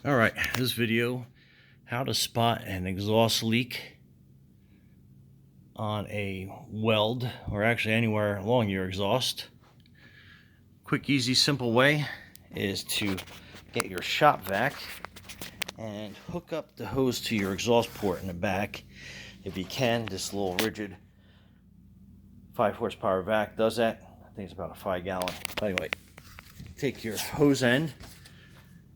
Alright, this video, how to spot an exhaust leak on a weld, or actually anywhere along your exhaust. Quick, easy, simple way is to get your shop vac and hook up the hose to your exhaust port in the back. If you can, this little rigid 5 horsepower vac does that. I think it's about a 5 gallon. Anyway, take your hose end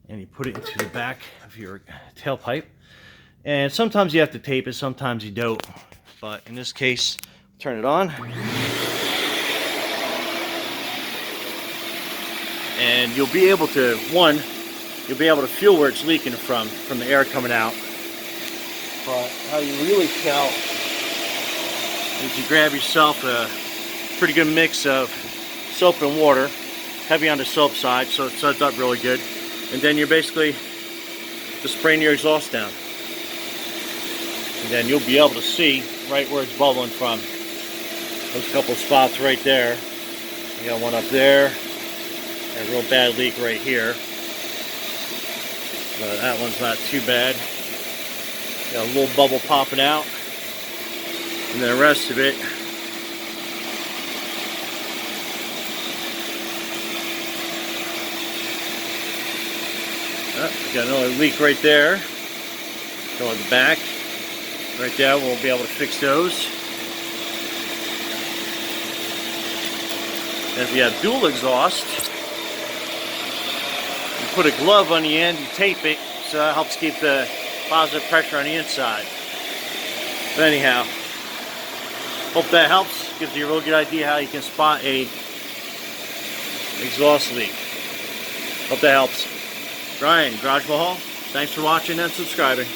and you put it into the back of your tailpipe. And sometimes you have to tape it, sometimes you don't. But in this case, turn it on. And you'll be able to, you'll be able to feel where it's leaking from the air coming out. But how you really tell is you grab yourself a pretty good mix of soap and water, heavy on the soap side, so it suds up really good. And then you're basically just spraying your exhaust down. And then you'll be able to see right where it's bubbling from. Those couple spots right there. You got one up there. A real bad leak right here. But that one's not too bad. Got a little bubble popping out. And then the rest of it, got another leak right there. Go at the back. Right there, we'll be able to fix those. And if you have dual exhaust, you put a glove on the end, you tape it, so that helps keep the positive pressure on the inside. But anyhow, hope that helps. Gives you a real good idea how you can spot a exhaust leak. Hope that helps. Brian, Garage Mahal, thanks for watching and subscribing.